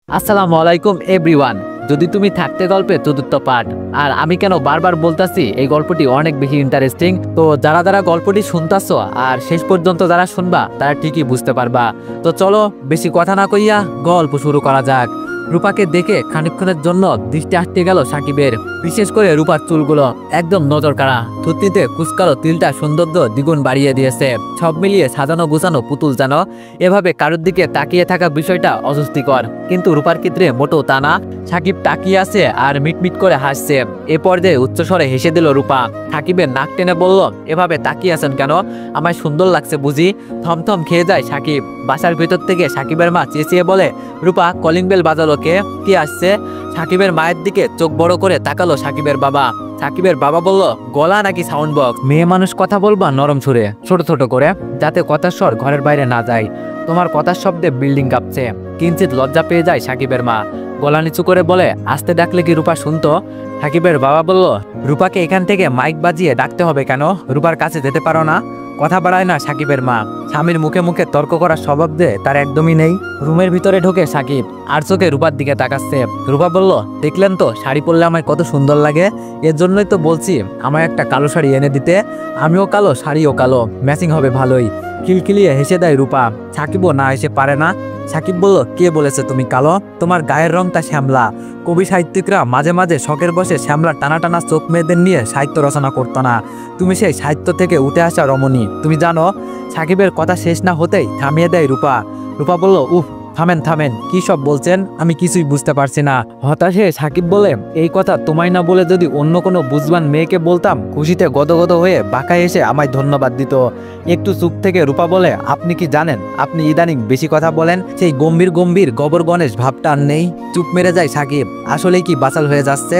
আসসালামু আলাইকুম এভরিওয়ান। যদি তুমি থাকতে গল্পে চতুর্থ পার্ট। আর আমি কেন বারবার বলতাছি এই গল্পটি অনেক বেশি ইন্টারেস্টিং, তো যারা যারা গল্পটি শুনতাছো আর শেষ পর্যন্ত যারা শুনবা তারা ঠিকই বুঝতে পারবা। তো চলো বেশি কথা না কইয়া গল্প শুরু করা যাক। রূপাকে দেখে খানিকক্ষণের জন্য দৃষ্টি আটকে গেল সাকিবের, বিশেষ করে রূপার চুলগুলো একদম নজর কাড়া, থুতনিতে কুচকালো তিলটা সৌন্দর্য দ্বিগুণ বাড়িয়ে দিয়েছে। সব মিলিয়ে সাজানো গুছানো পুতুল যেন। এভাবে কারোর দিকে তাকিয়ে থাকা বিষয়টা অস্বস্তিকর, কিন্তু রূপার ক্ষেত্রে মোটেও তা না। সাকিব তাকিয়ে আছে আর মিটমিট করে হাসছে। এ পর্যায়ে উচ্চস্বরে হেসে দিল রূপা। সাকিবের নাক টেনে বলল, এভাবে তাকিয়ে আছেন কেন? আমায় সুন্দর লাগছে বুঝি? থমথম খেয়ে যায় সাকিব। বাসার ভেতর থেকে সাকিবের মা চেঁচিয়ে বলে, রূপা কলিং বেল বাজালো কে? কে আসছে? সাকিবের মায়ের দিকে চোখ বড় করে তাকালো সাকিবের বাবা। সাকিবের বাবা বলল, গলা নাকি সাউন্ড বক্স? মেয়ে মানুষ কথা বলবা নরম সুরে, ছোট ছোট করে, যাতে কথার স্বর ঘরের বাইরে না যায়। তোমার কথার শব্দে বিল্ডিং কাঁপছে। কিঞ্চিত লজ্জা পেয়ে যায় সাকিবের মা। গলা নিচু করে বলে, আস্তে ডাকলে কি রূপা শুনতো? সাকিবের বাবা বলল, রূপাকে এখান থেকে মাইক বাজিয়ে ডাকতে হবে কেন? রূপার কাছে যেতে পারো না? কথা বাড়ায় না সাকিবের মা। স্বামীর মুখে মুখে তর্ক করার স্বভাব যে তার একদমই নেই। রুমের ভিতরে ঢোকে সাকিব, আর চোখে রূপার দিকে তাকাচ্ছে। রূপা বলল, দেখলেন তো শাড়ি পরলে আমায় কত সুন্দর লাগে? এর জন্যই তো বলছি আমায় একটা কালো শাড়ি এনে দিতে। আমিও কালো, শাড়িও কালো, ম্যাচিং হবে ভালোই। খিলখিলিয়ে হেসে দেয় রূপা। সাকিবও না হেসে পারে না। সাকিব বলল, কে বলেছে তুমি কালো? তোমার গায়ের রংটা শ্যামলা। কবি সাহিত্যিকরা মাঝে মাঝে শখের বসে শ্যামলা টানা টানা চোখ মেয়েদের নিয়ে সাহিত্য রচনা করতো না? তুমি সেই সাহিত্য থেকে উঠে আসা রমণী, তুমি জানো? সাকিবের কথা শেষ না হতেই থামিয়ে দেয় রূপা। রূপা বলল, উফ, থামেন থামেন, কি সব বলছেন? আমি কিছুই বুঝতে পারছি না। হতাশে সাকিব বলে, এই কথা তোমায় না বলে যদি অন্য কোনো বুঝবান মেয়েকে বলতাম, খুশিতে গদগদ হয়ে বাঁকায় এসে আমায় ধন্যবাদ দিত। একটু চুপ থেকে রূপা বলে, আপনি কি জানেন আপনি ইদানিং বেশি কথা বলেন? সেই গম্ভীর গম্ভীর গবর গণেশ ভাবটা আর নেই। চুপ মেরে যায় সাকিব। আসলেই কি বাচাল হয়ে যাচ্ছে?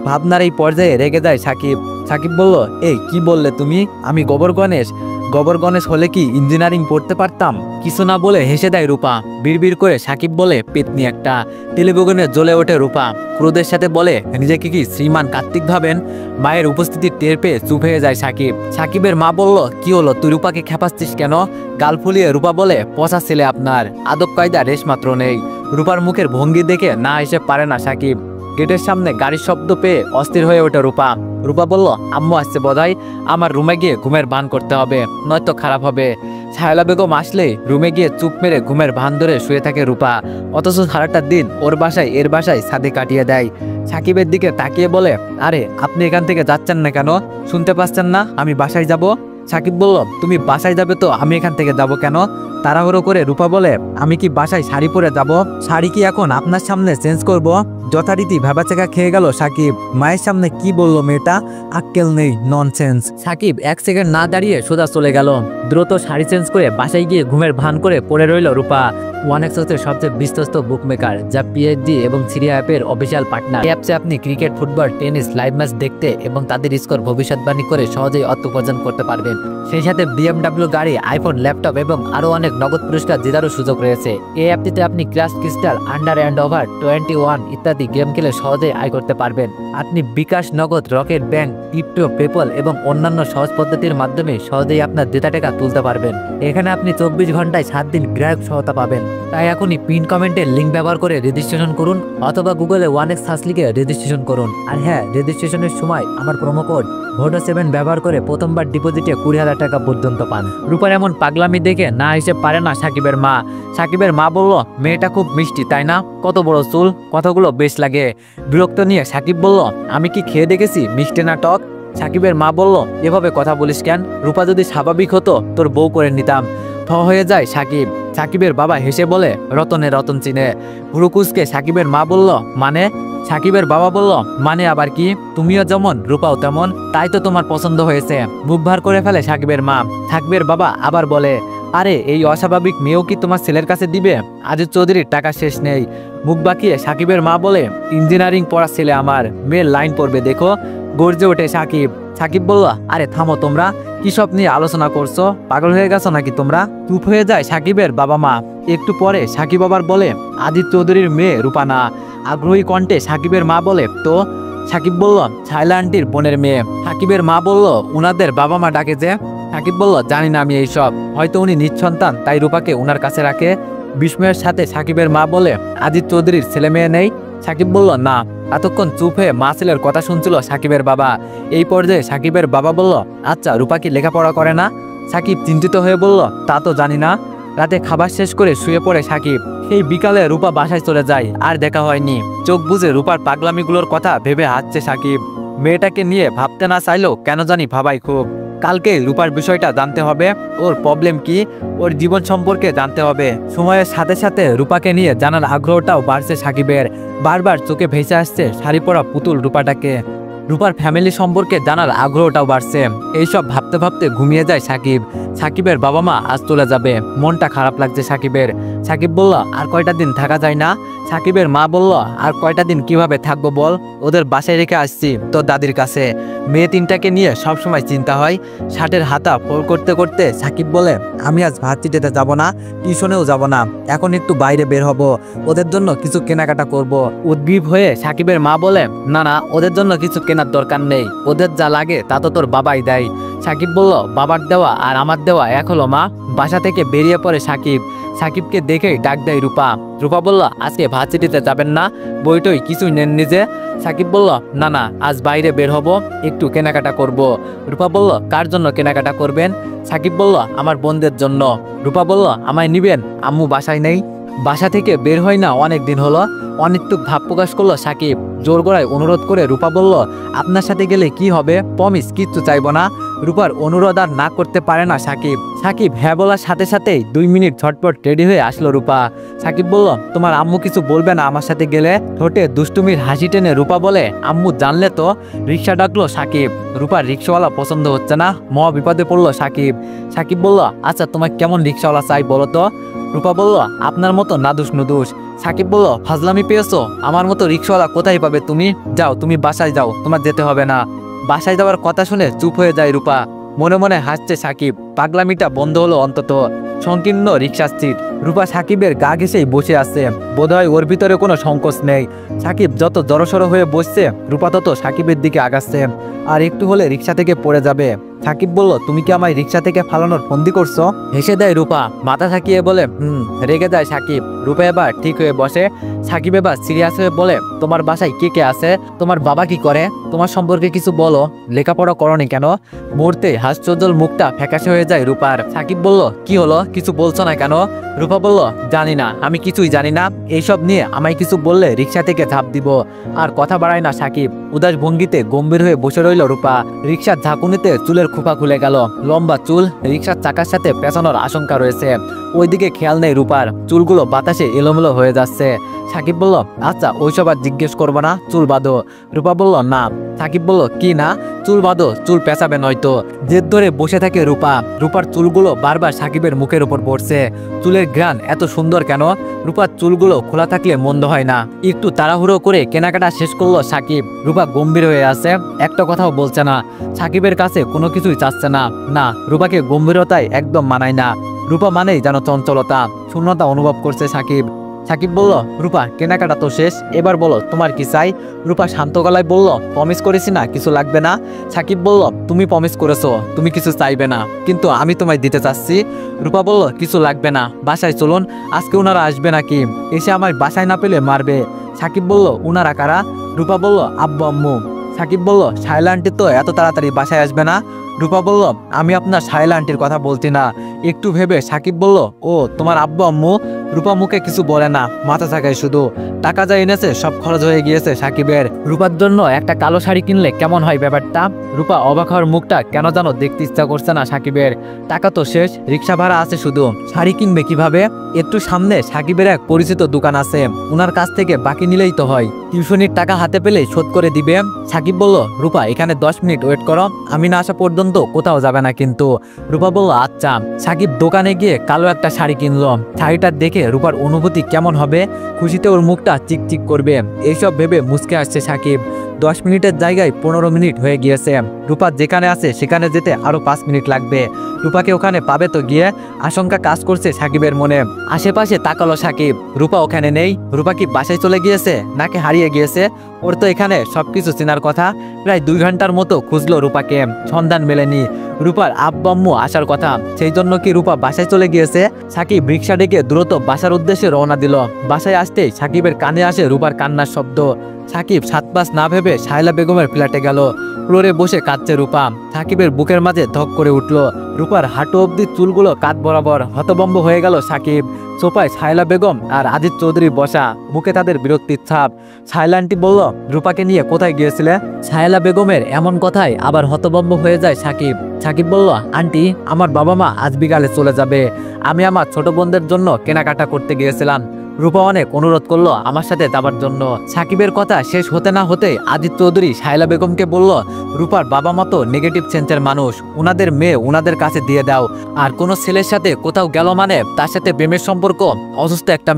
ভাবনার এই পর্যায়ে রেগে যায় সাকিব। সাকিব বলল, এই কি বললে তুমি? আমি গবর গণেশ? গবর গণেশ হলে কি ইঞ্জিনিয়ারিং পড়তে পারতাম? কিছু না বলে হেসে দেয় রূপা। বিড়বিড় করে সাকিব বলে, পেতনি একটা। টেলিভিশনে জ্বলে ওঠে রূপা। ক্রোধের সাথে বলে, নিজেকে কি শ্রীমান কার্তিক ভাবেন? মায়ের উপস্থিতি টের পেয়ে চুপ হয়ে যায় সাকিব। সাকিবের মা বলল, কি হলো, তুই রূপাকে খেপাচ্ছিস কেন? গাল ফুলিয়ে রূপা বলে, পচা ছেলে আপনার, আদব কায়দা রেশ মাত্র নেই। রূপার মুখের ভঙ্গি দেখে না এসে পারে না সাকিব। গেটের সামনে গাড়ির শব্দ পেয়ে অস্থির হয়ে ওঠে রূপা। রূপা বলল, আম্মু আসছে বোধহয়, আমার রুমে গিয়ে ঘুমের ভান করতে হবে, নয়তো খারাপ হবে। ছায়লা বেগম আসলে রুমে গিয়ে চুপ মেরে ঘুমের ভান ধরে শুয়ে থাকে রূপা। অথচ সারাটা দিন ওর বাসায় এর বাসায় ছাদে কাটিয়ে দেয়। সাকিবের দিকে তাকিয়ে বলে, আরে আপনি এখান থেকে যাচ্ছেন না কেন? শুনতে পাচ্ছেন না আমি বাসায় যাব? সাকিব বলল, তুমি বাসায় যাবে তো আমি এখান থেকে যাব কেন? তাড়াহুড়ো করে রূপা বলে, আমি কি বাসায় শাড়ি পরে যাব? শাড়ি কি এখন আপনার সামনে চেঞ্জ করব? যথারীতি ভেবাচেকা খেয়ে গেল সাকিব। মায়ের সামনে কি বললো মেয়েটা? আক্কেল নেই, ননসেন্স। সাকিব এক সেকেন্ড না দাঁড়িয়ে সোজা চলে গেল। দ্রুত শাড়ি চেঞ্জ করে বাসায় গিয়ে ঘুমের ভান করে পড়ে রইল রূপা। ওয়ানএক্সের সবচেয়ে বিশ্বস্ত বুকমেকার, যা পিএইচডি এবং সিরিয়া অ্যাপের অফিসিয়াল পার্টনার। এই অ্যাপসে আপনি cricket, football, tennis live match দেখতে এবং তাদের স্কোর ভবিষ্যৎবাণী করে সহজেই অর্থ উপার্জন করতে পারবেন। সেই সাথে বিএমডব্লিউ গাড়ি, আইফোন, ল্যাপটপ এবং আরও অনেক নগদ পুরস্কার জেতারও সুযোগ রয়েছে। এই অ্যাপটিতে আপনি crash crystal, under and over 21 ইত্যাদি গেম খেলে সহজেই আয় করতে পারবেন। আপনি বিকাশ, নগদ, রকেট ব্যাংক, ক্রিপ্টো, পেপল এবং অন্যান্য সহজ পদ্ধতির মাধ্যমে সহজেই আপনার জেতা টাকা তুলতে পারবেন। এখানে আপনি 24 ঘন্টায় 7 দিন গ্রাহক সহায়তা পাবেন। তাই এখনই পিন কমেন্টের লিঙ্ক ব্যবহার করে রেজিস্ট্রেশন করুন, অথবা গুগলে 1x সার্চ লিখে রেজিস্ট্রেশন করুন। আর হ্যাঁ, রেজিস্ট্রেশনের সময় আমার প্রোমো কোড VODO7 ব্যবহার করে প্রথমবার ডিপোজিটে 20,000 টাকা পর্যন্ত পান। রূপার এমন পাগলামি দেখে না এসে পারে না সাকিবের মা। সাকিবের মা বলল, মেয়েটা খুব মিষ্টি তাই না? কত বড় চুল, কথাগুলো বেশ লাগে। বিরক্ত নিয়ে সাকিব বলল, আমি কি খেয়ে দেখেছি মিষ্টি না টক? সাকিবের মা বলল, এভাবে কথা বলিস কেন? রূপা যদি স্বাভাবিক হতো তোর বউ করে নিতাম। হয়ে যায় সাকিব। সাকিবের বাবা হেসে বলে, রতনে রতন চিনে। ভুরুকুসকে সাকিবের মা বলল, মানে? সাকিবের বাবা বলল, মানে আবার কি? তুমিও যেমন রূপাও তেমন, তাই তো তোমার পছন্দ হয়েছে। মুখ ভার করে ফেলে সাকিবের মা। সাকিবের বাবা আবার বলে, আরে এই অস্বাভাবিক মেয়েও কি তোমার ছেলের কাছে দিবে? আজিজ চৌধুরীর টাকা শেষ নেই। মুখ বাঁকিয়ে সাকিবের মা বলে, ইঞ্জিনিয়ারিং পড়া ছেলে আমার, মেয়ের লাইন পড়বে দেখো। গর্জে ওঠে সাকিব। সাকিব বলল, আরে থামো তোমরা, কি সব নিয়ে আলোচনা করছো? পাগল হয়ে গেছো নাকি তোমরা? চুপ হয়ে যায় সাকিবের বাবা মা। একটু পরে সাকিব আবার বলে, আজিজ চৌধুরীর মেয়ে রূপা না। আগ্রহী কণ্ঠে সাকিবের মা বলে, তো? সাকিব বলল, ছায়লা আন্টির বোনের মেয়ে। সাকিবের মা বলল, উনাদের বাবা মা ডাকে যে? সাকিব বলল, জানি না আমি এইসব, হয়তো উনি নিঃসন্তান তাই রূপাকে উনার কাছে রাখে। বিস্ময়ের সাথে সাকিবের মা বলে, আজিজ চৌধুরীর ছেলে মেয়ে নেই? সাকিব বলল, না। এতক্ষণ চুপ হয়ে মা ছেলের কথা শুনছিল সাকিবের বাবা। এই পর্যায়ে সাকিবের বাবা বলল, আচ্ছা রূপা কি লেখাপড়া করে না? সাকিব চিন্তিত হয়ে বলল, তা তো জানি না। রাতে খাবার শেষ করে শুয়ে পড়ে সাকিব। সেই বিকালে রূপা বাসায় চলে যায়, আর দেখা হয়নি। চোখ বুজে রূপার পাগলামিগুলোর কথা ভেবে হাসছে সাকিব। মেয়েটাকে নিয়ে ভাবতে না চাইলেও কেন জানি ভাবাই খুব। কালকে রূপার বিষয়টা জানতে হবে, ওর প্রবলেম কি, ওর জীবন সম্পর্কে জানতে হবে। সময়ের সাথে সাথে রূপাকে নিয়ে জানার আগ্রহটাও বাড়ছে সাকিবের। বারবার চোখে ভেসে আসছে শাড়ি পরা পুতুল রূপাটাকে। রূপার ফ্যামিলি সম্পর্কে জানার আগ্রহটাও বাড়ছে। এইসব ভাবতে ভাবতে ঘুমিয়ে যায় সাকিব। সাকিবের বাবা মা আজ চলে যাবে, মনটা খারাপ লাগছে সাকিবের। সাকিব বলল, আর কয়টা দিন থাকা যায় না? সাকিবের মা বলল, আর কয়টা দিন কিভাবে থাকবো বল, ওদের বাসায় রেখে আসছি তোর দাদির কাছে। মেয়ে তিনটাকে নিয়ে সবসময় চিন্তা হয়। শার্টের হাতা ফোল্ড করতে করতে সাকিব বলে, আমি আজ ভার্সিটিতে যাব না, টিউশনেও যাব না, এখন একটু বাইরে বের হব, ওদের জন্য কিছু কেনাকাটা করব। উদ্গ্রীব হয়ে সাকিবের মা বলে, না না, ওদের জন্য কিছু কেনার দরকার নেই, ওদের যা লাগে তা তো তোর বাবাই দেয়। সাকিব বলল, বাবার দেওয়া আর আমার দেওয়া এক হলো মা। বাসা থেকে বেরিয়ে পড়ে সাকিব। সাকিবকে দেখেই ডাক দেয় রূপা। রূপা বলল, আজকে ভার্সিটিতে যাবেন না? বইটই কিছুই নেন নিজে? সাকিব বলল, না না, আজ বাইরে বের হব, একটু কেনাকাটা করব। রূপা বলল, কার জন্য কেনাকাটা করবেন? সাকিব বলল, আমার বোনদের জন্য। রূপা বলল, আমায় নিবেন? আম্মু বাসায় নেই। বাসা থেকে বের হয় না অনেক দিন হলো। অনিচ্ছুক ভাব প্রকাশ করলো সাকিব। জোর গলায় অনুরোধ করে রূপা বলল, আপনার সাথে গেলে কি হবে, প্রমিস কিচ্ছু চাইবো না। রূপার অনুরোধ আর না করতে পারে না সাকিব। সাকিব হ্যাঁ বলার সাথে সাথেই 2 মিনিট ঝটপট রেডি হয়ে আসলো রূপা। সাকিব বলল, তোমার আম্মু কিছু বলবে না আমার সাথে গেলে? ঠোঁটে দুষ্টুমির হাসি টেনে রূপা বলে, আম্মু জানলে তো। রিক্সা ডাকলো সাকিব। রূপার রিক্সাওয়ালা পছন্দ হচ্ছে না, মহা বিপদে পড়লো সাকিব। সাকিব বলল, আচ্ছা তোমার কেমন রিক্সাওয়ালা চাই বলো তো? রূপা বলল, আপনার মতো নাদুস নুদুস। সাকিব বলল, ফাজলামি পেয়েছো? আমার মতো রিক্সাওয়ালা কোথায় পাবে তুমি? যাও তুমি বাসায় যাও, তোমার যেতে হবে না। বাসায় যাওয়ার কথা শুনে চুপ হয়ে যায় রূপা। মনে মনে হাসছে সাকিব। পাগলামিটা বন্ধ হলো অন্তত। সংকীর্ণ রিক্সার সিট। রূপা সাকিবের গা ঘেঁষেই বসে আছে। বোধহয় ওর ভিতরে কোনো সংকোচ নেই। সাকিব যত জড়সড় হয়ে বসছে, রূপা তত সাকিবের দিকে আগাচ্ছে। আর একটু হলে রিক্সা থেকে পড়ে যাবে। সাকিব বলল, তুমি কি আমায় রিক্সা থেকে ফালানোর ফন্দি করছো? হেসে দেয় রূপা, মাথা থাকিয়ে বলে, রেগে যায় সাকিব। রূপা এবার ঠিক হয়ে বসে। সাকিব এবার সিরিয়াস হয়ে বলে, তোমার বাসায় কে কে আছে? তোমার বাবা কি করে? তোমার সম্পর্কে কিছু বলো। লেখাপড়া করনি কেন? মুহূর্তে হাস্যোজ্জ্বল মুখটা ফ্যাকাশে হয়ে যায় রূপার। সাকিব বলল, কি হলো, কিছু বলছো না কেন? রূপা বলল, জানি না, আমি কিছুই জানি না। এইসব নিয়ে আমায় কিছু বললে রিক্সা থেকে ঝাঁপ দিব। আর কথা বাড়ায় না সাকিব। উদাস ভঙ্গিতে গম্ভীর হয়ে বসে রইল রূপা। রিক্সার ঝাঁকুনিতে চুলের খোপা খুলে গেল। লম্বা চুল, রিক্সার চাকার সাথে পেছানোর আশঙ্কা রয়েছে। ওইদিকে খেয়াল নেই রূপার। চুলগুলো বাতাসে এলোমেলো হয়ে যাচ্ছে। সাকিব বলল, আচ্ছা ওইসব আর জিজ্ঞেস করবো না, চুল বাঁধো। রূপা বলল, না। সাকিব বলল, কি না? চুল বাঁধো, চুল পেঁচাবে নয়তো। জেদ ধরে বসে থাকে রূপা। রূপার চুলগুলো বারবার সাকিবের মুখের উপর পড়ছে। চুলের ঘ্রাণ এত সুন্দর কেন? রূপার চুলগুলো খোলা থাকলে মন্দ হয় না। একটু তাড়াহুড়ো করে কেনাকাটা শেষ করলো সাকিব। রূপা গম্ভীর হয়ে আছে, একটা কথাও বলছে না। সাকিবের কাছে কোনো কিছুই চাচ্ছে না। না, রূপাকে গম্ভীরতায় একদম মানায় না। রূপা মানেই যেন চঞ্চলতা, শূন্যতা অনুভব করছে সাকিব। সাকিব বলল, রূপা কেনাকাটা তো শেষ, এবার বলো তোমার কি চাই? রূপা শান্ত গলায় বলল, প্রমিস করেছি না কিছু লাগবে না। সাকিব বলল, তুমি প্রমিস করেছো তুমি কিছু চাইবে না, কিন্তু আমি তোমায় দিতে চাচ্ছি। রূপা বলল, কিছু লাগবে না, বাসায় চলুন। আজকে ওনারা আসবে নাকি? এসে আমার বাসায় না পেলে মারবে। সাকিব বলল, উনারা কারা? রূপা বলল, আব্বু আম্মু। সাকিব বলল, শায়লা আন্টি তো এত তাড়াতাড়ি বাসায় আসবে না। রূপা বলল, আমি আপনার শায়লা আন্টির কথা বলছি না। একটু ভেবে সাকিব বলল, ও তোমার আব্বু আম্মু। রূপা মুখে কিছু বলে না, মাথা থাকায় শুধু। টাকা যা এনেছে সব খরচ হয়ে গিয়েছে সাকিবের। রূপার জন্য একটা কালো শাড়ি কিনলে কেমন হয় ব্যাপারটা? রূপা অবাক হওয়ার মুখটা কেন যেন দেখতে ইচ্ছা করছে না সাকিবের। টাকা তো শেষ, রিক্সা ভাড়া আছে শুধু। শাড়ি কিনবে কিভাবে? একটু সামনে সাকিবের এক পরিচিত দোকান আছে, উনার কাছ থেকে বাকি নিলেই তো হয়। টিউশনির টাকা হাতে পেলে শোধ করে দিবে। সাকিব বলল, রূপা এখানে 10 মিনিট ওয়েট করো, আমি না আসা পর্যন্ত কোথাও যাবে না কিন্তু। রূপা বলল, আচ্ছা। সাকিব দোকানে গিয়ে কালো একটা শাড়ি কিনলো। শাড়িটা দেখে রূপার অনুভূতি কেমন হবে? খুশিতে ওর মুখটা চিকচিক করবে, এইসব ভেবে মুচকে আসছে সাকিব। 10 মিনিটের জায়গায় 15 মিনিট হয়ে গিয়েছে। রূপা যেখানে আছে সেখানে যেতে আরো 5 মিনিট লাগবে। রূপাকে ওখানে পাবে তো গিয়ে? আশঙ্কা কাজ করছে সাকিবের মনে। আশেপাশে তাকালো সাকিব, রূপা ওখানে নেই। রূপা কি বাসায় চলে গিয়েছে নাকি হারিয়ে গিয়েছে? ওর তো এখানে সবকিছু চেনার কথা। প্রায় 2 ঘন্টার মতো খুঁজলো রূপাকে, সন্ধান মেলেনি। রূপার আব্বু আম্মু আসার কথা, সেই জন্য কি রূপা বাসায় চলে গিয়েছে? সাকিব রিক্সা ডেকে দ্রুত বাসার উদ্দেশ্যে রওনা দিল। বাসায় আসতেই সাকিবের কানে আসে রূপার কান্নার শব্দ। সাকিব 7-5 না ভেবে শায়লা বেগমের ফ্ল্যাটে গেল। ফ্লোরে বসে কাঁদছে রূপা। সাকিবের বুকের মাঝে ধক করে উঠল। রূপার হাঁটু অব্দি চুলগুলো কাঁধ বরাবর। হতভম্ব হয়ে গেল সাকিব। সোফায় শায়লা বেগম আর আজিজ চৌধুরী বসা, মুখে তাদের বিরক্তির ছাপ। শায়লা আন্টি বলল, রূপাকে নিয়ে কোথায় গিয়েছিলে? শায়লা বেগমের এমন কথায় আবার হতভম্ব হয়ে যায় সাকিব। সাকিব বলল, আন্টি, আমার বাবা মা আজ বিকালে চলে যাবে। আমি আমার ছোট বোনদের জন্য কেনাকাটা করতে গিয়েছিলাম। রূপা অনেক অনুরোধ করলো আমার সাথে যাবার জন্য। সাকিবের কথা শেষ হতে না হতে আজিজ চৌধুরী শায়লা বেগমকে বলল, রূপার বাবা মা তো নেগেটিভ সেন্সের মানুষ, উনাদের মেয়ে উনাদের কাছে দিয়ে দাও। আর কোনো ছেলের সাথে কোথাও গেল মানে তার সাথে প্রেমের সম্পর্ক। অসুস্থ একটা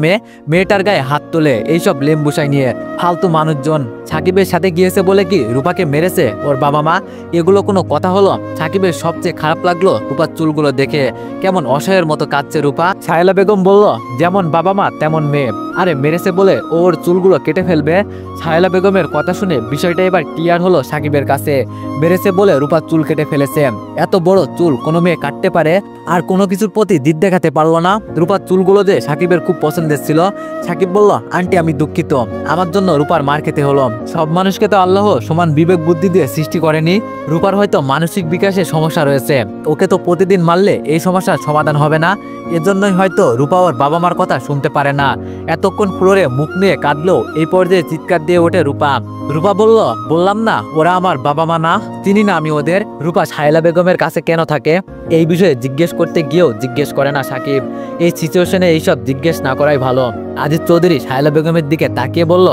মেয়েটার গায়ে হাত তোলে এইসব লেম্বুসাই নিয়ে ফালতু মানুষজন। সাকিবের সাথে গিয়েছে বলে কি রূপাকে মেরেছে ওর বাবা মা? এগুলো কোনো কথা হলো? সাকিবের সবচেয়ে খারাপ লাগলো রূপার চুলগুলো দেখে। কেমন অসহায়ের মতো কাঁদছে রূপা। শায়লা বেগম বলল, যেমন বাবা মা তেমন মেয়ে। আরে মেরেছে বলে ওর চুলগুলো কেটে ফেলবে? শায়লা বেগমের কথা শুনে বিষয়টা এবার ক্লিয়ার হলো সাকিবের কাছে। মেরেছে বলে রূপার চুল কেটে ফেলেছে। এত বড় চুল কোনো মেয়ে কাটতে পারে? আর কোনো কিছুর প্রতি জিদ দেখাতে পারলো না। রূপার চুলগুলো যে সাকিবের খুব পছন্দের ছিল। সাকিব বলল, আন্টি আমি দুঃখিত, আমার জন্য রূপার মার খেতে হলো। সব মানুষকে তো আল্লাহ সমান বিবেক বুদ্ধি দিয়ে সৃষ্টি করেনি। রূপার হয়তো মানসিক বিকাশে সমস্যা রয়েছে। ওকে তো প্রতিদিন মারলে এই সমস্যার সমাধান হবে না। এজন্যই হয়তো রূপা ওর বাবা মার কথা শুনতে পারে না। এতক্ষণ ফ্লোরে মুখ নিয়ে কাঁদলো, এই পর্যায়ে চিৎকার দিয়ে ওঠে রূপা। রূপা বলল, বললাম না ওরা আমার বাবা মা না, চিনি না আমি ওদের। রূপা শায়লা বেগমের কাছে কেন থাকে এই বিষয়ে জিজ্ঞেস করতে গিয়েও জিজ্ঞেস করে না সাকিব। এই সিচুয়েশনে এইসব জিজ্ঞেস না করাই ভালো। আজিজ চৌধুরী শায়লা বেগমের দিকে তাকিয়ে বলল,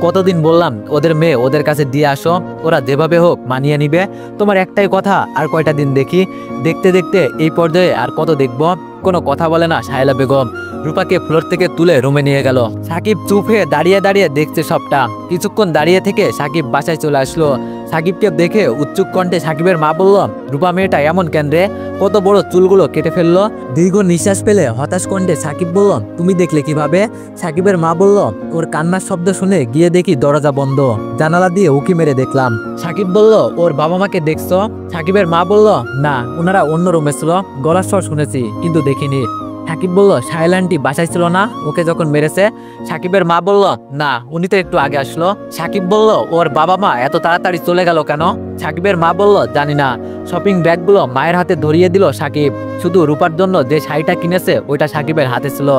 কতদিন বললাম ওদের মেয়ে ওদের কাছে দিয়ে আসো, ওরা যেভাবে হোক মানিয়ে নিবে। তোমার একটাই কথা, আর কয়টা দিন দেখি? দেখতে দেখতে এই পর্যায়ে আর কত দেখবো? কোনো কথা বলে না শায়লা বেগম। রূপাকে ফ্লোর থেকে তুলে রুমে নিয়ে গেল। সাকিব চুপ হয়ে দাঁড়িয়ে দাঁড়িয়ে দেখছে সবটা। কিছুক্ষণ দাঁড়িয়ে থেকে সাকিব বাসায় চলে আসলো। সাকিবকে দেখে উচ্চুক কণ্ঠে সাকিবের মা বলল, রূপা মেয়েটা এমন কেন রে? কত বড় চুলগুলো কেটে ফেললো। দীর্ঘ নিঃশ্বাস ফেলে হতাশ কণ্ঠে সাকিব বলল, তুমি দেখলে কিভাবে? সাকিবের মা বলল, ওর কান্নার শব্দ শুনে গিয়ে দেখি দরজা বন্ধ, জানালা দিয়ে উকি মেরে দেখলাম। সাকিব বলল, ওর বাবা মাকে দেখছো? সাকিবের মা বলল, না, ওনারা অন্য রুমে ছিল, গলার স্বর শুনেছি কিন্তু দেখিনি। সাকিব বলল, শায়লা আন্টি বাসায় ছিল না ওকে যখন মেরেছে? সাকিবের মা বলল, না, উনি তো একটু আগে আসলো। সাকিব বলল, ওর বাবা মা এত তাড়াতাড়ি চলে গেল কেন? সাকিবের মা বলল, জানি না। শপিং ব্যাগগুলো মায়ের হাতে ধরিয়ে দিল সাকিব। শুধু রূপার জন্য যে শাড়িটা কিনেছে ওইটা সাকিবের হাতে ছিল।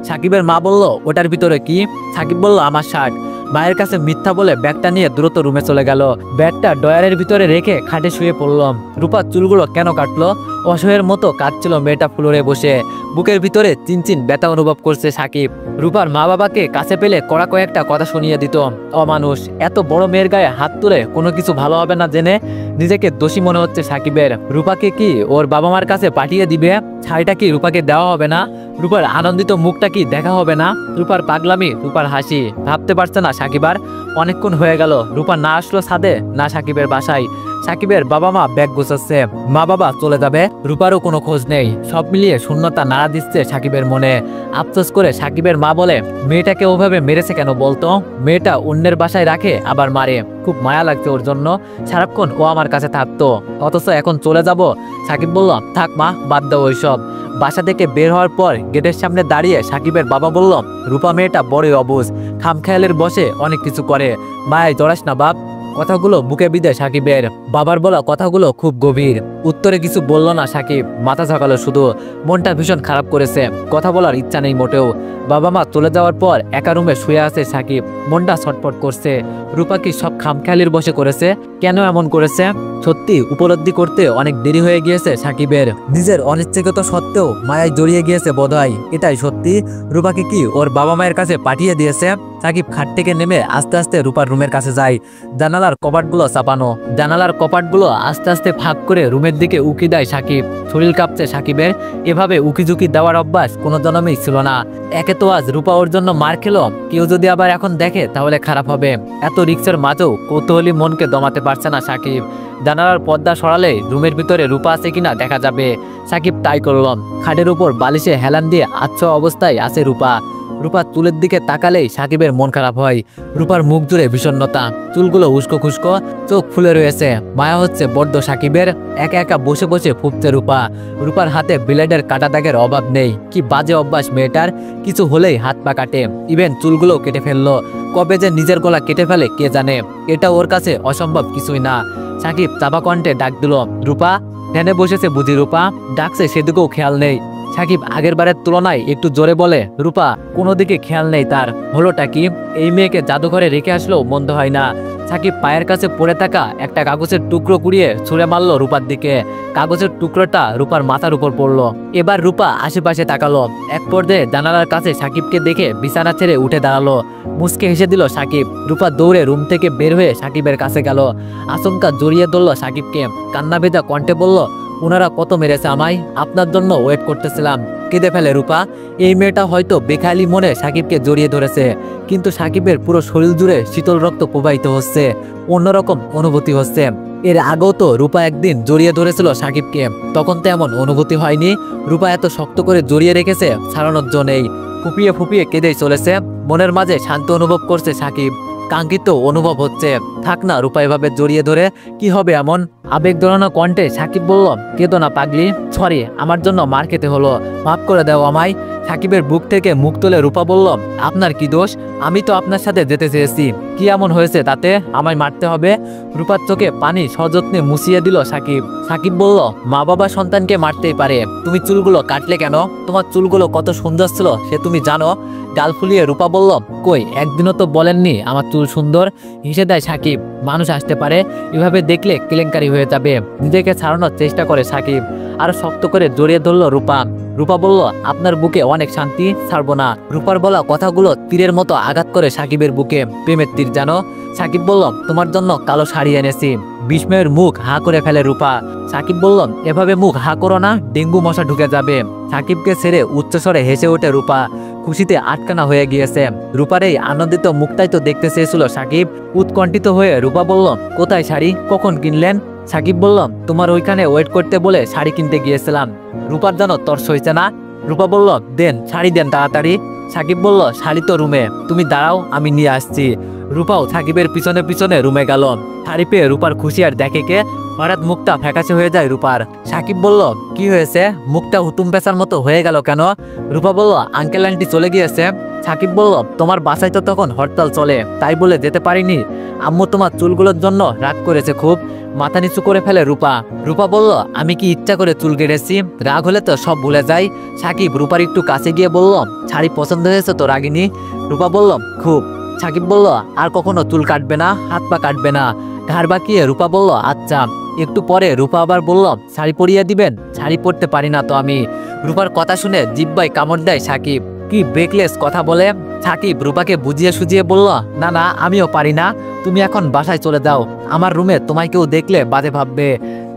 সাকিবের মা বলল, ওটার ভিতরে কি? সাকিব বলল, আমার শার্ট। মায়ের কাছে মিথ্যা বলে ব্যাগটা নিয়ে দ্রুত রুমে চলে গেল। ব্যাগটা ডয়ারের ভিতরে রেখে খাটে শুয়ে পড়ল। রূপার চুলগুলো কেন কাটলো? অসহায়ের মতো কাঁদছিল মেয়েটা ফ্লোরে বসে। বুকের ভিতরে চিনচিন ব্যথা অনুভব করছে সাকিব। রূপার মা বাবাকে কাছে পেলে কড়া কয়েকটা কথা শুনিয়ে দিত। অমানুষ, এত বড় মেয়ের গায়ে হাত তুলে কোনো কিছু ভালো হবে না জেনে নিজেকে দোষী মনে হচ্ছে সাকিবের। রূপাকে কি ওর বাবা মার কাছে পাঠিয়ে দিবে? ছাইটা কি রূপাকে দেওয়া হবে না? রূপার আনন্দিত মুখটা কি দেখা হবে না? রূপার পাগলামি, রূপার হাসি ভাবতে পারছে না সাকিবার। অনেকক্ষণ হয়ে গেল রূপা না আসলো ছাদে, না সাকিবের বাসায়। সাকিবের বাবা মা ব্যাগ গোছাচ্ছে, মা বাবা চলে যাবে, রূপারও কোনো খোঁজ নেই। সব মিলিয়ে শূন্যতা নাড়া দিচ্ছে সাকিবের মনে। আফসোস করে সাকিবের মা বলে, মেয়েটাকে ওভাবে মেরেছে কেন বলতো? মেয়েটা অন্যের বাসায় রাখে আবার মারে, খুব মায়া লাগছে ওর জন্য। সারাক্ষণ ও আমার কাছে থাকতো, অথচ এখন চলে যাব। সাকিব বলল, থাক মা, বাদ দাও ওইসব। বাসা থেকে বের হওয়ার পর গেটের সামনে দাঁড়িয়ে সাকিবের বাবা বলল, রূপা মেয়েটা বড়ই অবুঝ, খামখেয়ালের বসে অনেক কিছু করে, মায়ায় জড়াস না বাপ। কথাগুলো বুকে বিঁধে সাকিবের। বাবার বলা কথাগুলো খুব গভীর। উত্তরে কিছু বলল না সাকিব, মাথা ঝাঁকালো শুধু। মনটা ভীষণ খারাপ করেছে, কথা বলার ইচ্ছা নেই মোটেও। বাবা মা চলে যাওয়ার পর একা রুমে শুয়ে আছে সাকিব। মনটা ছটফট করছে। রূপা কি সব খামখেয়ালির বসে করেছে? কেন এমন করেছে? সত্যি উপলব্ধি করতে অনেক দেরি হয়ে গিয়েছে সাকিবের। নিজের অনিচ্ছাকৃত সত্ত্বেও মায়ায় জড়িয়ে গিয়েছে বোধহয়। এটাই সত্যি? রূপাকে কি ওর বাবা মায়ের কাছে পাঠিয়ে দিয়েছে? সাকিব খাট থেকে নেমে আস্তে আস্তে রূপার রুমের কাছে যায়। জানালার কপাটগুলো চাপানো, জানালার কপাটগুলো আস্তে আস্তে ফাঁক করে রুমের দিকে উকি দেয় সাকিব। শরীর কাঁপছে সাকিবের। এভাবে উকিঝুঁকি দেওয়ার অভ্যাস কোনো জন্মেই ছিল না। একে তো আজ রূপা ওর জন্য মার খেলো, কেউ যদি আবার এখন দেখে তাহলে খারাপ হবে। এত রিক্সের মাঝেও কৌতূহলী মনকে দমাতে পারছে না সাকিব। জানালার পর্দা সরালে রুমের ভিতরে রূপা আছে কিনা দেখা যাবে। সাকিব তাই করল। খাটের উপর বালিশে হেলান দিয়ে আচ্ছা অবস্থায় আছে রূপা। রূপার চুলের দিকে তাকালেই সাকিবের মন খারাপ হয়। রূপার মুখ জুড়ে বিষণ্ণতা, চুলগুলো উস্কো খুস্কো, চোখ ফুলে রয়েছে। মায়া হচ্ছে বড্ড সাকিবের। একা একা বসে বসে ফুপছে রূপা। রূপার হাতে ব্লেডের কাটা দাগের অভাব নেই। কি বাজে অভ্যাস মেয়েটার, কিছু হলেই হাত পা কাটে, ইভেন চুলগুলো কেটে ফেললো। কবে যে নিজের গলা কেটে ফেলে কে জানে। এটা ওর কাছে অসম্ভব কিছুই না। সাকিব চাপা কণ্ঠে ডাক দিল, রূপা। ধ্যানে বসেছে বুঝি রূপা, ডাকছে সেদিকেও খেয়াল নেই। সাকিব আগের বারের তুলনায় একটু জোরে বলে, রূপা। কোনো দিকে খেয়াল নেই তার। হলোটা কি? এই মেয়েকে জাদুঘরে রেখে আসলেও মন্দ হয় না। সাকিব পায়ের কাছে পড়ে থাকা একটা কাগজের টুকরো কুড়িয়ে ছুঁড়ে মারলো রূপার দিকে। কাগজের টুকরোটা রূপার মাথার উপর পড়লো। এবার রূপা আশেপাশে তাকালো। এক পর্যায়ে জানালার কাছে সাকিবকে দেখে বিছানা ছেড়ে উঠে দাঁড়ালো। মুচকে হেসে দিল সাকিব। রূপা দৌড়ে রুম থেকে বের হয়ে সাকিবের কাছে গেল। আচমকা জড়িয়ে ধরলো সাকিবকে। কান্না ভেজা কণ্ঠে বলল, ওনারা কত মেরেছে আমায়, আপনার জন্য ওয়েট করতেছিলাম। কেঁদে ফেলে রূপা। এই মেয়েটা হয়তো বেখালি মনে সাকিবকে জড়িয়ে ধরেছে, কিন্তু সাকিবের পুরো শরীর জুড়ে শীতল রক্ত প্রবাহিত হচ্ছে। অন্যরকম অনুভূতি হচ্ছে। এর আগেও তো রূপা একদিন জড়িয়ে ধরেছিল সাকিবকে, তখন তো এমন অনুভূতি হয়নি। রূপা এত শক্ত করে জড়িয়ে রেখেছে, ছাড়ানোর জন্যই। ফুপিয়ে ফুপিয়ে কেঁদেই চলেছে। মনের মাঝে শান্তি অনুভব করছে সাকিব। কাঙ্ক্ষিত অনুভব হচ্ছে। থাক না রূপা এভাবে জড়িয়ে ধরে, কি হবে এমন। আবেগ দোলানো কণ্ঠে সাকিব বলল, কেঁদো না পাগলি, সরি আমার জন্য মার খেতে হলো, মাফ করে দাও আমায়। সাকিবের বুক থেকে মুখ তুলে রূপা বলল, আপনার কি দোষ? আমি তো আপনার সাথে যেতে চেয়েছি, কি এমন হয়েছে তাতে আমায় মারতে হবে? রূপার চোখে পানি সযত্নে মুছিয়ে দিল সাকিব। সাকিব বলল, মা বাবা সন্তানকে মারতেই পারে, তুমি চুলগুলো কাটলে কেন? তোমার চুলগুলো কত সুন্দর ছিল সে তুমি জানো? গাল ফুলিয়ে রূপা বলল, কই একদিনও তো বলেননি আমার চুল সুন্দর। হেসে দেয় সাকিব। মানুষ আসতে পারে, এভাবে দেখলে কেলেঙ্কারি হয়ে যাবে। নিজেকে ছাড়ানোর চেষ্টা করে সাকিব। আর শক্ত করে জড়িয়ে ধরল রূপা। রূপা বলল, আপনার বুকে অনেক শান্তি, ছাড়বো না। রূপার বলা কথাগুলো তীরের মতো আঘাত করে সাকিবের বুকে। প্রেমের তীর জানো। সাকিব বলল, তোমার জন্য কালো শাড়ি এনেছি। বিস্ময়ের মুখ হা করে ফেলে রূপা। সাকিব বলল, এভাবে মুখ হা করো না, ডেঙ্গু মশা ঢুকে যাবে। সাকিবকে ছেড়ে উচ্চস্বরে হেসে ওঠে রূপা। খুশিতে আটকানা হয়ে গিয়েছে। রূপার এই আনন্দিত মুখটাই তো দেখতে চেয়েছিল সাকিব। উৎকণ্ঠিত হয়ে রূপা বলল, কোথায় শাড়ি, কখন কিনলেন? সাকিব বলল, তোমার ওইখানে ওয়েট করতে বলে শাড়ি কিনতে গিয়েছিলাম। রূপার যেন তর্স হয়েছে না। রূপা বলল, দেন শাড়ি দেন তাড়াতাড়ি। সাকিব বলল, শাড়ি তো রুমে, তুমি দাঁড়াও আমি নিয়ে আসছি। রূপাও সাকিবের পিছনে পিছনে রুমে গেল। শাড়ি পেয়ে রূপার খুশি আর দেখে কে। হঠাৎ মুখটা ফ্যাকাশে হয়ে যায় রূপার। সাকিব বলল, কি হয়েছে, মুখটা হুতুম পেঁচার মতো হয়ে গেল কেন? রূপা বলল, আঙ্কেল আন্টি চলে গিয়েছে। সাকিব বলল, তোমার বাসায় তো তখন হরতাল চলে, তাই বলে যেতে পারিনি। আম্মু তোমার চুলগুলোর জন্য রাগ করেছে খুব। মাথা নিচু করে ফেলে রূপা। রূপা বলল, আমি কি ইচ্ছা করে চুল কেটেছি? রাগ হলে তো সব ভুলে যাই। সাকিব রূপার একটু কাছে গিয়ে বলল, শাড়ি পছন্দ হয়েছে তো রাগিনী? রূপা বলল, খুব। সাকিব বলল, আর কখনো চুল কাটবে না, হাত পা কাটবে না। ঘাড় বাঁকিয়ে রূপা বলল, আচ্ছা। একটু পরে রূপা আবার বলল, শাড়ি পরিয়ে দিবেন? শাড়ি পরতে পারি না তো আমি। রূপার কথা শুনে জিব্বায় কামড় দেয় সাকিব। কি ব্রেকলেস কথা বলে। সাকিব রূপাকে বুঝিয়ে সুজিয়ে বলল, না না আমিও পারি না, তুমি এখন বাসায় চলে যাও, আমার রুমে তোমায় কেউ দেখলে বাজে ভাববে।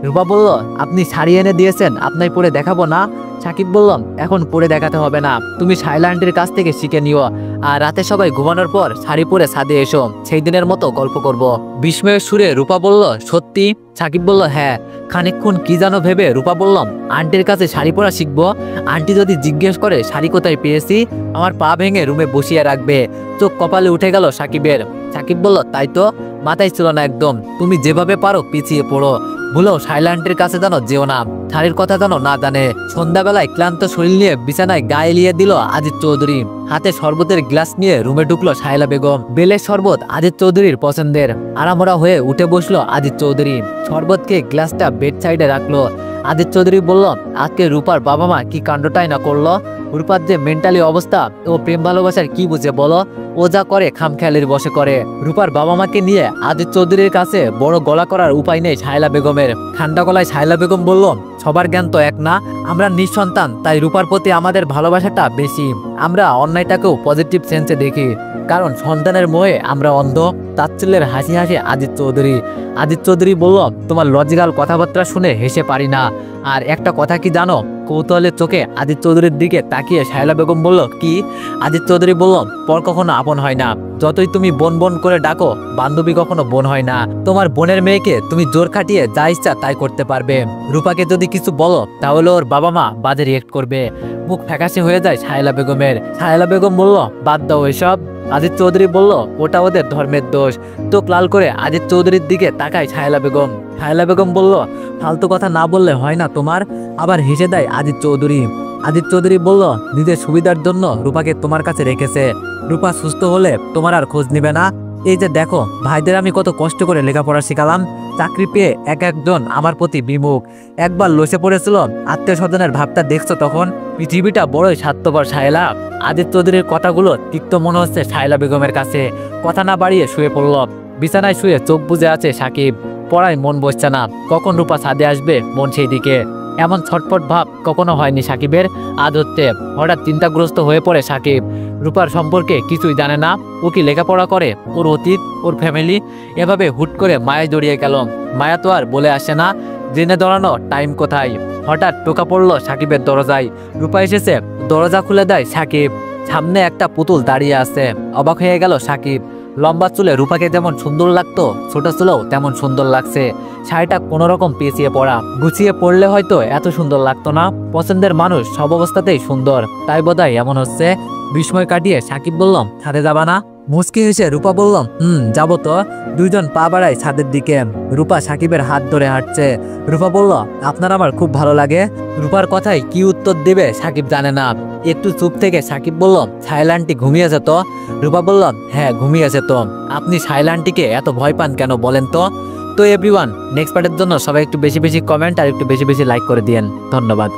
রূপা বলল, আপনি শাড়ি এনে দিয়েছেন, আপনাই পরে দেখাবো না? সাকিব বলল, এখন পরে দেখাতে হবে না, তুমি শাইলা আন্টির কাছ থেকে শিখে নিও। আর রাতে সবাই ঘুমানোর পর শাড়ি পরে ছাদে এসো, সেই দিনের মতো গল্প করব। বিস্ময়ের সুরে রূপা বলল, সত্যি? সাকিব বলল, হ্যাঁ। খানিকক্ষণ কি জানো ভেবে রূপা বললাম, আন্টির কাছে শাড়ি পরা শিখবো? আন্টি যদি জিজ্ঞেস করে শাড়ি কোথায় পেয়েছি, আমার পা ভেঙে রুমে বসিয়ে রাখবে। চোখ কপালে উঠে গেল সাকিবের। সাকিব বলল, তাই তো, মাথায় ছিল না একদম। তুমি যেভাবে পারো পিছিয়ে পড়ো, ভুলেও শাইলা আন্টির কাছে জানো যেও না, শাড়ির কথা জানো না জানে। সন্ধ্যাবেলায় ক্লান্ত শরীর নিয়ে বিছানায় গায়ে লিয়ে দিল আজিজ চৌধুরী। হাতে শরবতের গ্লাস নিয়ে রুমে ঢুকলো শাইলা বেগম। বেলের শরবত আজিজ চৌধুরীর পছন্দের। আরামরা হয়ে উঠে বসলো আজিজ চৌধুরী। শরবত খেয়ে গ্লাসটা বেড সাইডে রাখলো। আদিত্য চৌধুরী বলল, আজকে রূপার বাবা মা কি কাণ্ডটাই না করলো। রূপার যে মেন্টালি অবস্থা, ও প্রেম ভালোবাসার কি বুঝে বলো? ও যা করে খামখেয়ালির বসে করে। রূপার বাবা মাকে নিয়ে আদিত্য চৌধুরীর কাছে বড় গলা করার উপায় নেই শায়লা বেগমের। ঠান্ডা গলায় শায়লা বেগম বলল, সবার জ্ঞান তো এক না, আমরা নিঃসন্তান, তাই রূপার প্রতি আমাদের ভালোবাসাটা বেশি। আমরা অন্যায়টাকেও পজিটিভ সেন্সে দেখি, কারণ সন্তানের মোহে আমরা অন্ধ। তাচ্ছিল্যের হাসি হাসি আদিত্য চৌধুরী বলল, তোমার লজিক্যাল কথাবার্তা শুনে হেসে পারি না। আর একটা কথা কি জানো? কৌতূহলের চোখে আদিত্য চৌধুরীর দিকে তাকিয়ে শায়লা বেগম বলল, কি? আদিত্য চৌধুরী বলল, পর কখনো আপন হয় না। যতই তুমি বোন বোন করে ডাকো, বান্ধবী কখনো বোন হয় না। তোমার বোনের মেয়েকে তুমি জোর খাটিয়ে যা ইচ্ছা তাই করতে পারবে। রূপাকে যদি কিছু বলো, তাহলে ওর বাবা মা বাজে রিয়েক্ট করবে। মুখ ফ্যাকাশে হয়ে যায় শায়লা বেগমের। শায়লা বেগম বলল, বাদ দাও এসব। আদিত্য চৌধুরী বলল, ওটা ওদের ধর্মের দোষ। চোখ লাল করে আদিত্য চৌধুরীর দিকে তাকায় শায়লা বেগম। শায়লা বেগম বলল, ফালতু কথা না বললে হয় না তোমার? আবার হেসে দেয় আদিত্য চৌধুরী বলল, নিজের সুবিধার জন্য রূপাকে তোমার কাছে রেখেছে। রূপা সুস্থ হলে তোমার আর খোঁজ নিবে না। এই যে দেখো, ভাইদের আমি কত কষ্ট করে লেখাপড়া শিখালাম, চাকরি পেয়ে এক একজন আমার প্রতি বিমুখ। একবার লসে পড়েছিল, আত্মীয় স্বজনের ভাবটা দেখছো তখন? পৃথিবীটা বড়ই স্বার্থপর শায়লা। আদিত্য চৌধুরীর কথাগুলো তিক্ত মনে হচ্ছে শায়লা বেগমের কাছে। কথা না বাড়িয়ে শুয়ে পড়ল। বিছানায় শুয়ে চোখ বুজে আছে সাকিব। পড়ায় মন বসছে না, কখন রূপা ছাদে আসবে মন সেই দিকে। এমন ছটফট ভাব কখনো হয়নি সাকিবের। আজ হচ্ছে। হঠাৎ চিন্তাগ্রস্ত হয়ে পড়ে সাকিব। রূপার সম্পর্কে কিছুই জানে না। ও কি লেখাপড়া করে? ওর অতীত, ওর ফ্যামিলি? এভাবে হুট করে মায়া জড়িয়ে গেল। মায়া তো আর বলে আসে না, জেনে দাঁড়ানো টাইম কোথায়। হঠাৎ টোকা পড়ল সাকিবের দরজায়। রূপা এসেছে। দরজা খুলে দেয় সাকিব। সামনে একটা পুতুল দাঁড়িয়ে আছে। অবাক হয়ে গেল সাকিব। লম্বা চুলে রূপাকে যেমন সুন্দর লাগতো, ছোট চুলেও তেমন সুন্দর লাগছে। শাড়িটা কোনোরকম পেঁচিয়ে পড়া, গুছিয়ে পড়লে হয়তো এত সুন্দর লাগতো না। পছন্দের মানুষ সব অবস্থাতেই সুন্দর, তাই বোধহয় এমন হচ্ছে। বিস্ময় কাটিয়ে সাকিব বলল, ছাদে যাবা না? মুচকি হেসে রূপা বলল, যাবো তো। দুইজন পা বাড়ায় ছাদের দিকে। রূপা সাকিবের হাত ধরে হাঁটছে। রূপা বলল, আপনার আমার খুব ভালো লাগে। রূপার কথায় কি উত্তর দেবে সাকিব জানে না। একটু চুপ থেকে সাকিব বলল, শায়লা আন্টি ঘুমিয়েছে তো? রূপা বলল, হ্যাঁ ঘুমিয়েছে তো। আপনি শায়লা আন্টিকে এত ভয় পান কেন বলেন তো? তো এভরিওয়ান, নেক্সট পার্টের জন্য সবাই একটু বেশি বেশি কমেন্ট আর একটু বেশি বেশি লাইক করে দিয়েন। ধন্যবাদ।